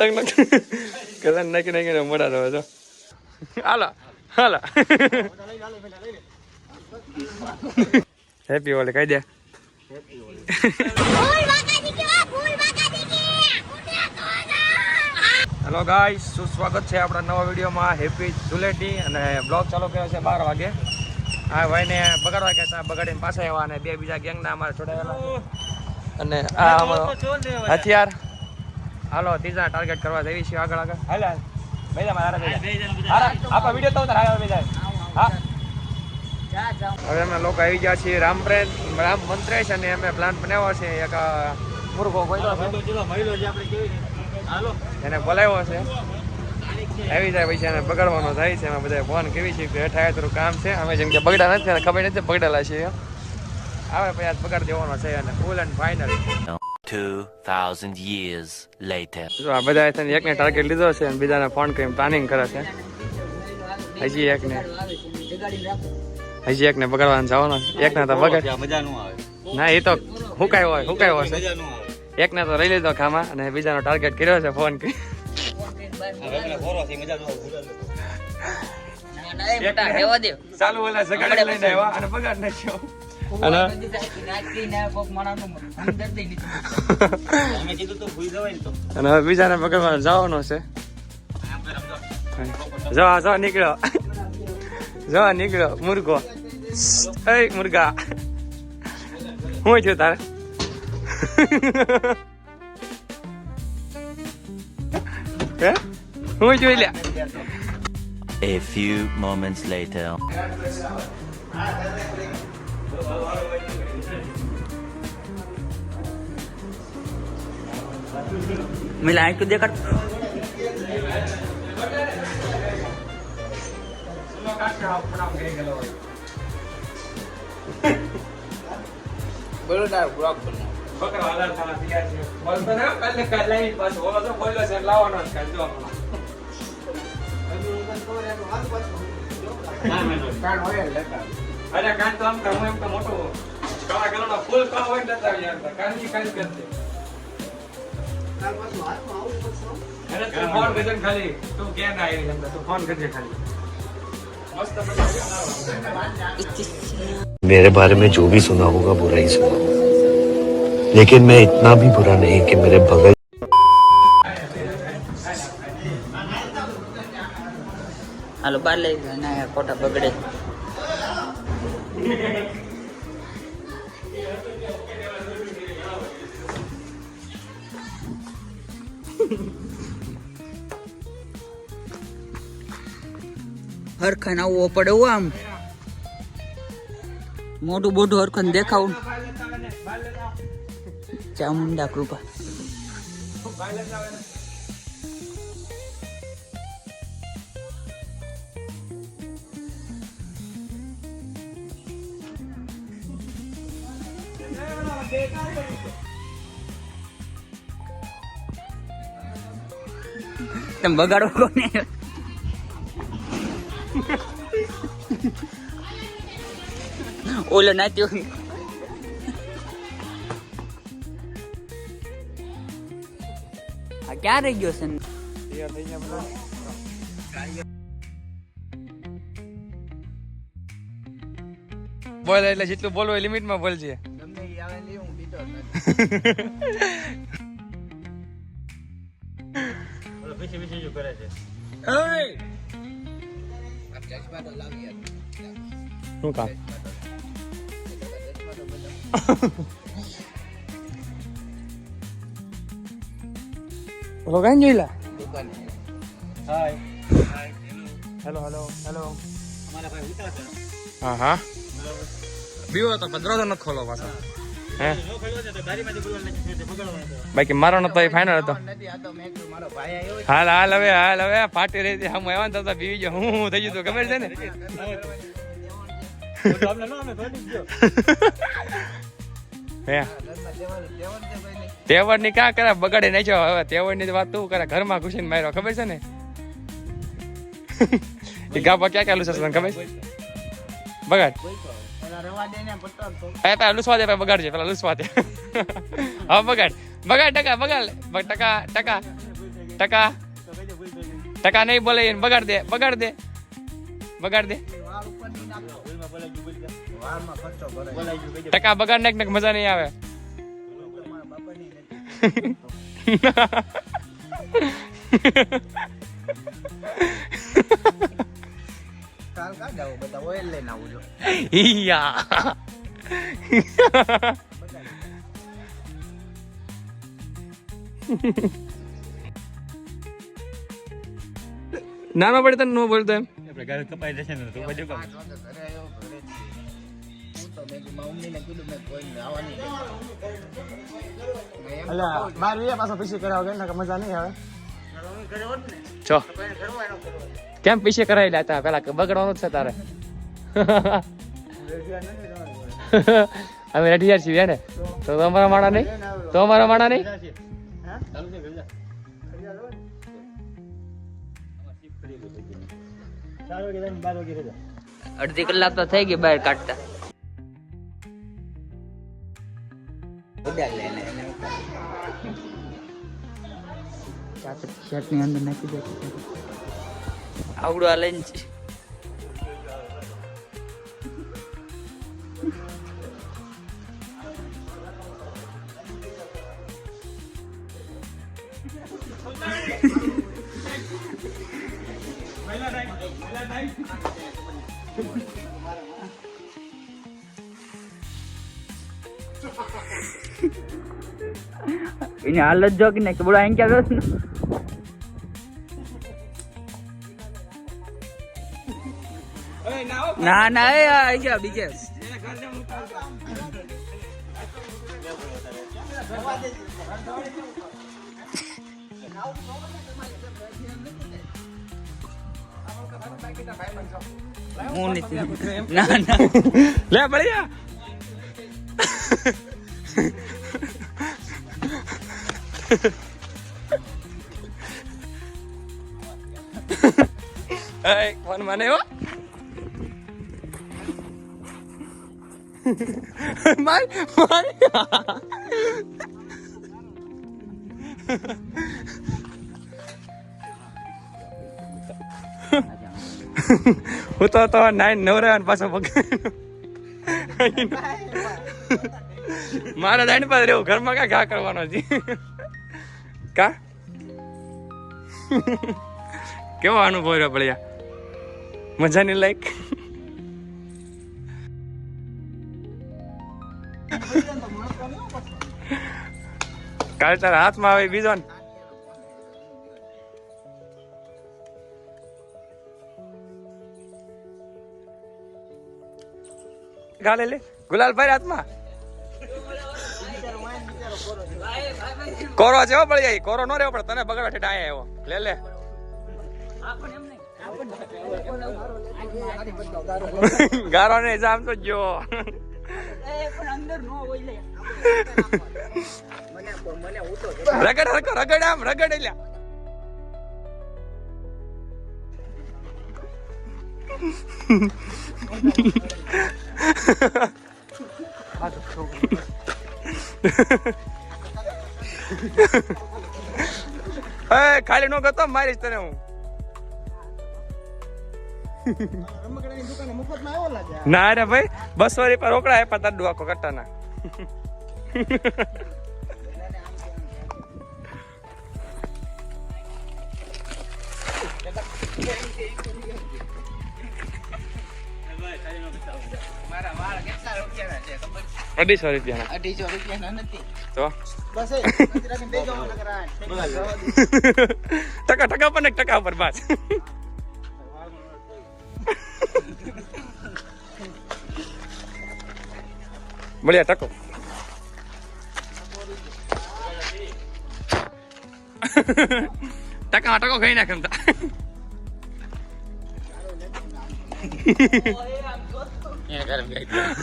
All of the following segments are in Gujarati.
પતંગ કલર નાખીને મોડા રહો છો. હાલો હાલો હેપી હોલી કહી દે. હેલો ગાઈસ, સુસ્વાગત છે આપણા નવા વિડીયોમાં. હેપી ધુલેટી અને બ્લોગ ચાલુ કર્યો છે 12 વાગે. આ ભાઈને બગાડવા ગયા હતા, બગાડીને પાછા આવ્યા અને બે બીજા ગેંગના અમારે જોડાયેલા અને આ અમારો હથિયાર. હાલો ત્રીજા ટાર્ગેટ કરવા જઈએ છીએ આગળ આગળ. હાલ આપણા વિડીયો તો હા. હવે અમે લોકો આવી ગયા છીએ રામ મંત્રેશ અને અમે પ્લાન બનાવ્યો છે. એક મુર્ગો ગોયલો છે, એને બોલાવ્યો છે. આવી જાય પછી એને બગાડવાનો થાય છે. અમે બધા ફોન કેવી છે કે હેઠા થોડું કામ છે. અમે જેમ કે બગડા નથી અને ખબર નથી બગડેલા છીએ. આવે પછી આજ બગાડ દેવાનો છે અને full and final. 2000 years later. જો આ બધા છે ને એકને ટાર્ગેટ લીધો છે અને બીજાને ફોન કરીને પ્લાનિંગ કરે છે. હજી એકને બગાડવાનું જવાનો. એકને તો બગાડ મજા નો આવે. ના, એ તો હુકાયો છે. એકને તો લઈ લીધો ખામાં અને બીજાનો ટાર્ગેટ કર્યો છે ફોન કરી. ચાલુ ઓલા સગાડી લઈને આવ્યા અને બગાડ નાખ્યો. અને હવે બીજાને બગાડવા જવાનો છે. જો નીકળ્યો મુર્ગો. એ મુર્ગા હું છું તારે? હું જોઈ લે. A few moments later. मिला है देख અરે કાન તો આમ હું એમ તો મોટું કાળા કલરનો ફૂલ કાળો હોય ને બતાવી યાર કાની કરતે અરે તું ફોન કરજે ખાલી. તું ક્યાં ના આવી અંદર? તું ફોન કરજે ખાલી. मेरे बारे में जो भी सुना होगा बुरा ही सुना होगा, लेकिन मैं इतना भी बुरा नहीं कि मेरे बगल हालो बार ले ना कोटा बगड़े. हरखन आवो પડે આમ મોટું બોઢું હરખન દેખાવું. ચામુંડા કૃપા. તમે બગાડો કોને? ઓલો નાત્યો. આ ક્યાં રહી ગયો છે? બોલ એટલે જેટલું બોલવું એ લિમિટમાં બોલજે. શું કામ? રોગાન જોઈ લા. Hi hello hello hello. હા હા બીવો તો દરવાજો ન ખોલો પાછો. હે બાકી મારો નતો એ ફાઇનલ હતો. હાલ હવે ફાટી રહી હતી. હમ આવ્યા ને તો બીવી ગયો. હું થઈ ગયું ખબર છે ને. તેવડ ની ક્યાં કરે બગાડી નાખ્યો. હવે તેવડ ની વાત તું કરે. ઘરમાં ઘુસીને માર્યો ખબર છે ને. એ ગાભા ક્યાં ક્યાં લૂસે તને ખબર? બગાડ પેલા લૂસવા દે, બગાડજે પેલા લૂસવા દે. હા બગાડ ટકા ટકા ટકા નહીં બોલે એને બગાડ દે બગાડ દે બગાડ દે ટકા બગાડ નાખ ને મજા નહીં આવે કાલ કા જાવ બધા ઓઇલ લઈને આવું જો ઈયા નાનો પડે તને નો બોલતો એમ આપણે ઘરે કપાઈ જશે ને તો બધું કામ ઘરે આવ્યો ઘરેથી હું તો મેં મમ્મીને કીધું મેં કોઈ આવવાની અલા મારું એ પાછો પછી કરાવ કે ના મજા નહીં આવે છો કેમ પૈસે કરાવી લેતા પેલા બગડવાનું જ છે તારે અમે રઢિયાર છીએ ને તો અમારા માણા નહીં તો અમારા માણા નહીં અડધી કલાક તો થઈ ગઈ બહાર કાઢતા શર્ટની અંદર નાખી દે આવડું આ લઈને છે એની હાલત જો કે ને કે બોલા અહીં ક્યાં ગયો ના ના એ આવી ગયા બીજે હું નથી ના ના લે બળિયા એ કોણ માને હો માર માર હું તો નાઈન નવરાન પાછો મારા દાઈન પાસે રહેવું ઘરમાં કા ઘા કરવાનો છે કા કેવો અનુભવ રહ્યો બળિયા મજાની લાયક કાલે તારા હાથમાં આવે બીજો ને ગાલે લે ગુલાલ ભાઈ હાથમાં કોરો છે હો બળી કોરો નો રેવો પડે તને બગડવા ઠેઠ આયા એવો લે લે ગારો ને જામ તો જો રગડ રગડ આમ રગડ લ્યા ખાલી નો ગતો મારીશ તને હું ના રે ભાઈ 200 રૂપિયા રોકડા આપ્યા તાર ડુઆકો કટ્ટાના ₹250 રૂપિયાના 250 રૂપિયાના નથી તો બસ ટકા ટકા પર ને ટકા પર બસ બળિયા ટકો ટકા ટકો ખાઈ નાખ એમ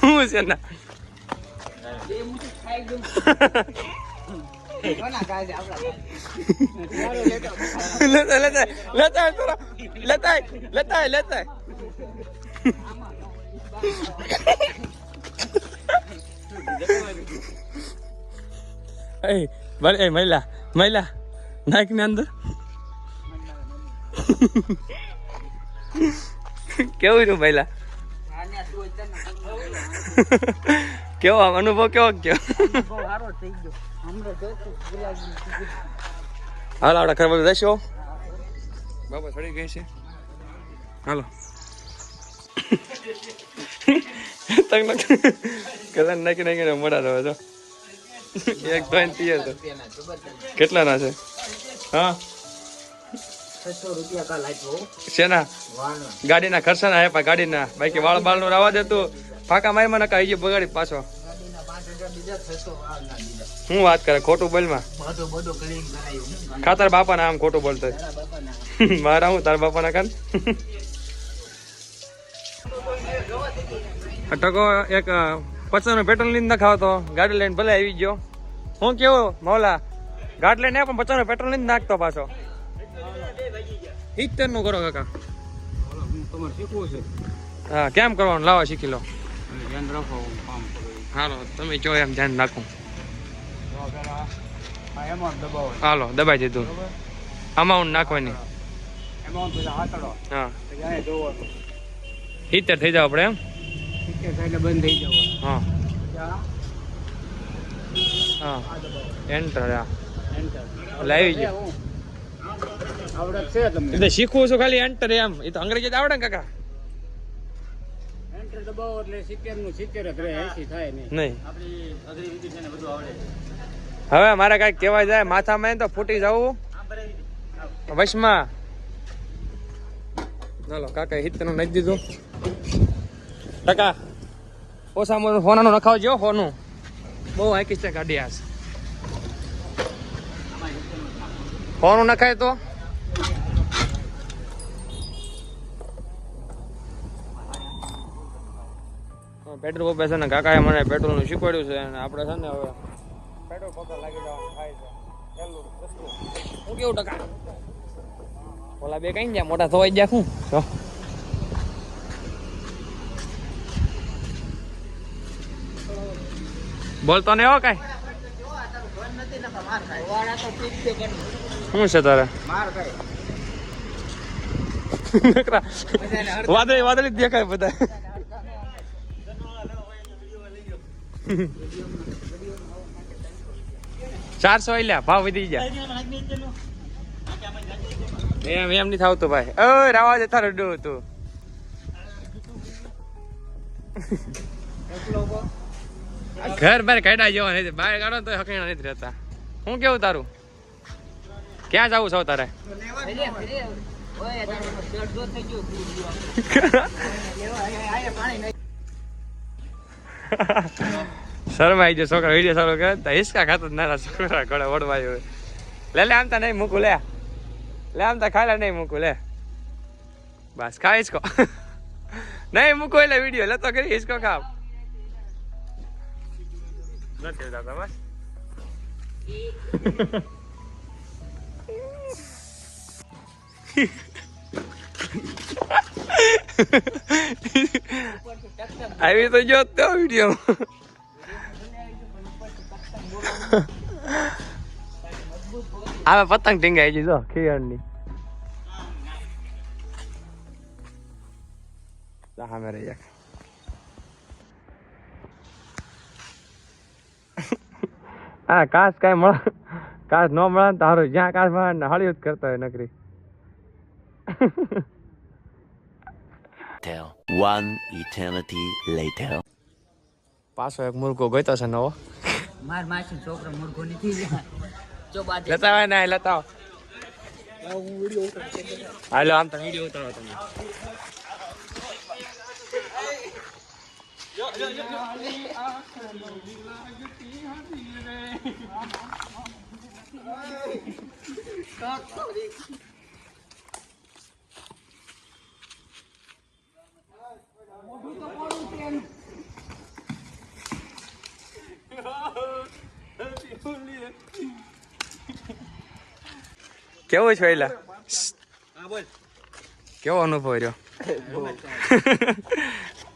હું છે ના લેતા મહિલા નાખ ને અંદર કેવું છું પહેલા કેવો આમ અનુભવ કેવો કયો સારો થઈ ગયો હમણાં જોતું ગુલાબી હાલ આવડે ખબર જશો બાબા ચડી ગઈ છે હાલો કલર નાખી નાખીને મોડા થવા જો એક ત્રણ તીયર તો કેટલાના છે હા 600 રૂપિયા કાલ આપ્યો શેના વાળો ગાડીના ખર્ચાના હે પણ ગાડીના બાકી વાળ બાળનું રાવા દે તું ફાકા મારી મને કાઈ ગયો બગાડી પાછો ગાડીના 5000 દીધા 600 વાળના દીધા હું વાત કરે ખોટું બોલમાં બધો ક્લીન કરાયું ખાતર બાપાના આમ ખોટું બોલતો તારા બાપાના મારા હું તારા બાપાના કાન ટકો એક 50 નું પેટ્રોલ લઈને નાખાવ તો ગાડી લઈને ભલે આવી ગયો હું કેવું મૌલા ગાડી લઈને પણ 50 નું પેટ્રોલ લઈને નાખતો પાછો 70 નું કરો કાકા તમારે શીખવું છે હા કેમ કરવાનું લાવો શીખી લો ધ્યાન રાખો કામ કરો હાલો તમે જો એમ ધ્યાન રાખું એમાઉન્ટ દબાવો હાલો દબાઈ દીધું અમાઉન્ટ નાખવાની એમાઉન્ટ પેલા આતડો હા પછી અહીંયા જોવાનું 70 થઈ જાવ આપણે એમ ટિકિટ એટલે બંધ થઈ જવાનું હા ત્યાં હા આ દબાવો એન્ટર હા એન્ટર એટલે આવી ગયો આવડત છે તમને એ તો શીખવું છું ખાલી એન્ટર એમ એ તો અંગ્રેજી તો આવડે ને કાકા એન્ટર દબાવો એટલે 70 નું 70 જ રહે 80 થાય નહીં નહીં આપણી અઘરી રીતિ છે ને બધું આવડે હવે મારે કાંઈક કહેવાય જાય માથામાં તો ફૂટી જવું વશમાં ચાલો કાકા હિતનું નાખી દીધું ટકા ઓછામાં ફોનાનું નખાવજો ફોનું બહુ હાકી છે ગાડી આ ફોનું નખાય તો પેટ્રોલ પંપે છે ને કાકાએ મને પેટ્રોલનું શીખવાડ્યું છે અને આપણે છે ને હવે પેટ્રોલ પંપે લાગી જવાનું થાય છે પહેલું વસ્તુ હું કેવું ટકા ઓલા બે કઈ ગયા મોટા થવાઈ ગયા શું તો બોલતો ને હો કઈ શું છે તારે માર કરે વાદળી વાદળી જ દેખાય બધા 400 લ્યા ભાવ વધી ગયા એમ એમ નહીં થાવતું ભાઈ ઓય રાવા દે તારો ડો તું ઘર બાર કાઢા જેવા નથી બહાર કાઢો તો હકીણા નથી રહેતા હું કેવું તારું ક્યાં જવું છો તારે ઓય તારો શર્ટ દો થઈ ગયો શરમાઈ ગયો છોકરા વિડીયો સારો કરે તો હિસકા ખાતો નાના છોકરા ઘોડે વડવાય હોય લે આમ તા નહીં મૂકું લે આમ તા ખાલા નહીં મૂકું લે બસ ખા હિસકો નહીં મૂકું એટલે વિડીયો લેતો કરી હિસકો ખાવ નથી જતા બસ આવી તો જો તો વિડીયો આવે પતંગ ટીંગાઈ ગઈ જો ખીયણની સામે રહી જાય હા કાશ કઈ મળે કાશ ન મળે ને તારું જ્યાં કાશ મળે ને હળિયું જ કરતો હોય નકરી One eternity later. પાછો એક મુર્ગો ગોઈતો છે નવો માર માસી છોકરો મુર્ગો નથી ચોબાતે લેતા હોય ને લેતા હાલો આમ તો વિડીયો ઉતારો તમે કેવો છે એલા કેવો અનુભવ રહ્યો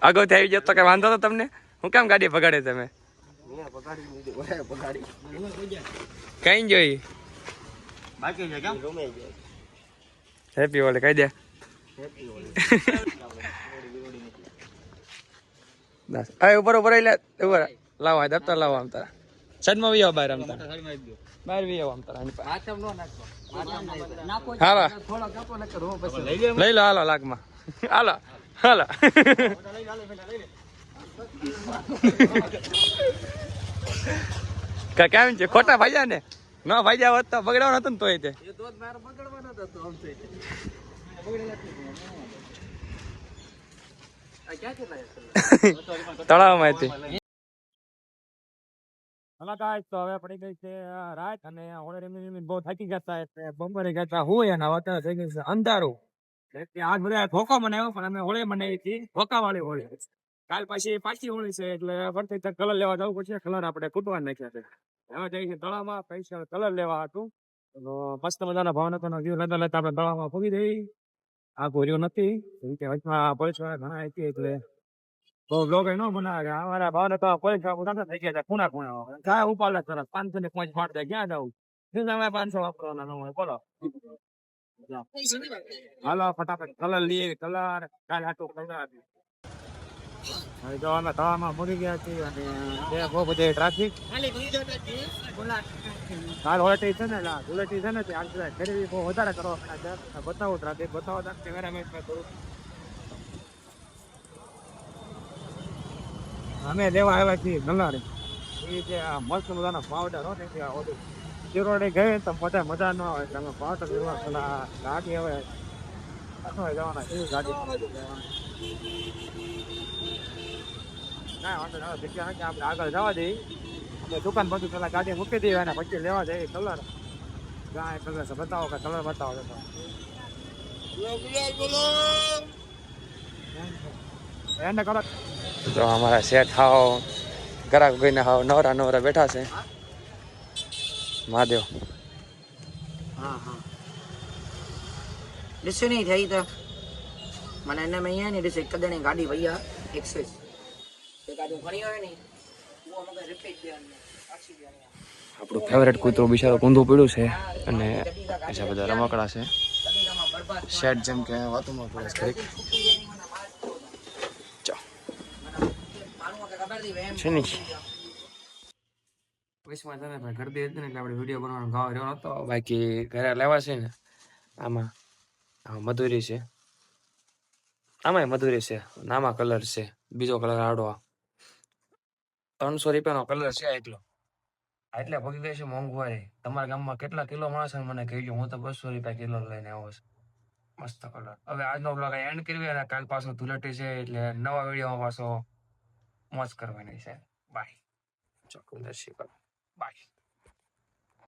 અગાઉથી આવી જતો કઈ વાંધો તો તમને હું કેમ ગાડી ભગાડે તમે કઈ જોઈ બાકી છે કેમ હેપી હોળી કહી દે. બસ આ ઉપર ઉપર લે ઉપર લાવો આ દફતર લાવો આમ તારા સાઈડમાં વી આવો બહાર આમ તારા બહાર વી આવો આમ તારા આની પાસે. હાલો લઈ લો હાલો લાગમાં હાલો હાલો કેમ છે ખોટા ભાઈજા ને ન ભાઈજા હોત તો બગડવાનો હતો ને તોય તે તળાવમાં હતી. હલો ગાઈસ, તો હવે પડી ગઈ છે રાત અને હોળી રમી બહુ થાકી ગયા એટલે બપોરે ગયા હું એના અત્યારે થઈ ગયું છે અંધારું. એટલે આજ બધા ધોકો બનાવ્યો પણ અમે હોળી બનાવી હતી ધોકા વાળી હોળી. કાલ પાછી હોળી છે એટલે ફરતી કલર લેવા જવું પડશે. કલર આપણે કૂટવા નાખ્યા છે. હવે જઈ છે તળાવમાં પૈસા કલર લેવા હતું. મસ્ત મજાના ભાવનગરનો વ્યૂ લેતા લેતા આપણે તળાવમાં પૂગી જઈ. આ ભર્યું નથી કે વચમાં પોલીસ વાળા ઘણા હતી એટલે બહુ બ્લોગ ન બનાવે. અમારા ભાવનગર તો પોલીસ વાળા થઈ ગયા છે ખૂણા ખૂણા ગાય ઉપાડે સરસ 500 ને 5 ફાટ ક્યાં જવું શું તમે 500 વાપરવાના ન હોય બોલો. હાલો ફટાફટ કલર લઈએ કલર કાલે આટો કલર. હવે જો અમે તળાવમાં મૂકી ગયા છીએ અને બહુ બધી ટ્રાફિક. કાલ હોળટી છે ને ધૂળેટી છે ને ત્યાં ખરીદી બહુ વધારે કરવા બતાવો ટ્રાફિક બતાવો કેમેરામેન થોડું. અમે લેવા આવ્યા છીએ ગલારી એ જે મસ્ત મજાનો પાવડર હોય ને ચીરોડી ગઈ તો મજા ન આવે એટલે અમે પાવડર લેવા પેલા ગાડી હવે જવાના એવી ગાડી ના વાંધો ના જગ્યા નથી આપણે આગળ જવા દઈએ. અમે દુકાન બધું પેલા ગાડી મૂકી દઈએ અને પછી લેવા જઈએ કલર. ગાય કલર છે બતાવો કે કલર બતાવો એને કલર. તો અમારા શેઠ હાવ ઘરાક ગઈને હાવ નવરા નવરા બેઠા છે. મહાદેવ ડિસ્સે નહીં થઈ તો મને એને મેં અહીંયા નહીં ડિસ્સે કદાની ગાડી ભૈયા એક્સેસ એ ગાડી ઘણી હોય નહીં હું અમુક રિપીટ દે પાછી દે. આપણું ફેવરેટ કૂતરું બિચારું કૂંધું પડ્યું છે અને બીજા બધા રમકડા છે. શેઠ જેમ કે વાતોમાં પડે છે છે ને પૈસામાં છે ને ઘરથી હતી ને એટલે આપણે વિડીયો બનાવવાનો ગાવ રહ્યો નતો. બાકી ઘરે લેવા છે ને આમાં મધુરી છે આમાં મધુરી છે આમાં કલર છે બીજો કલર આડો 300 રૂપિયાનો કલર છે એટલો. એટલે ભગી ગઈ છે મોંઘવારી. તમારા ગામમાં કેટલા કિલો માણસ મને કહેજો. હું તો 200 રૂપિયા કિલો લઈને આવો છું. મસ્ત કલર. હવે આજનો બ્લોગ એન્ડ કરવી અને કાલ પાછો ધૂળેટી છે એટલે નવા વિડીયોમાં પાછો મોજ કરવાની છે. Bye chocolate by.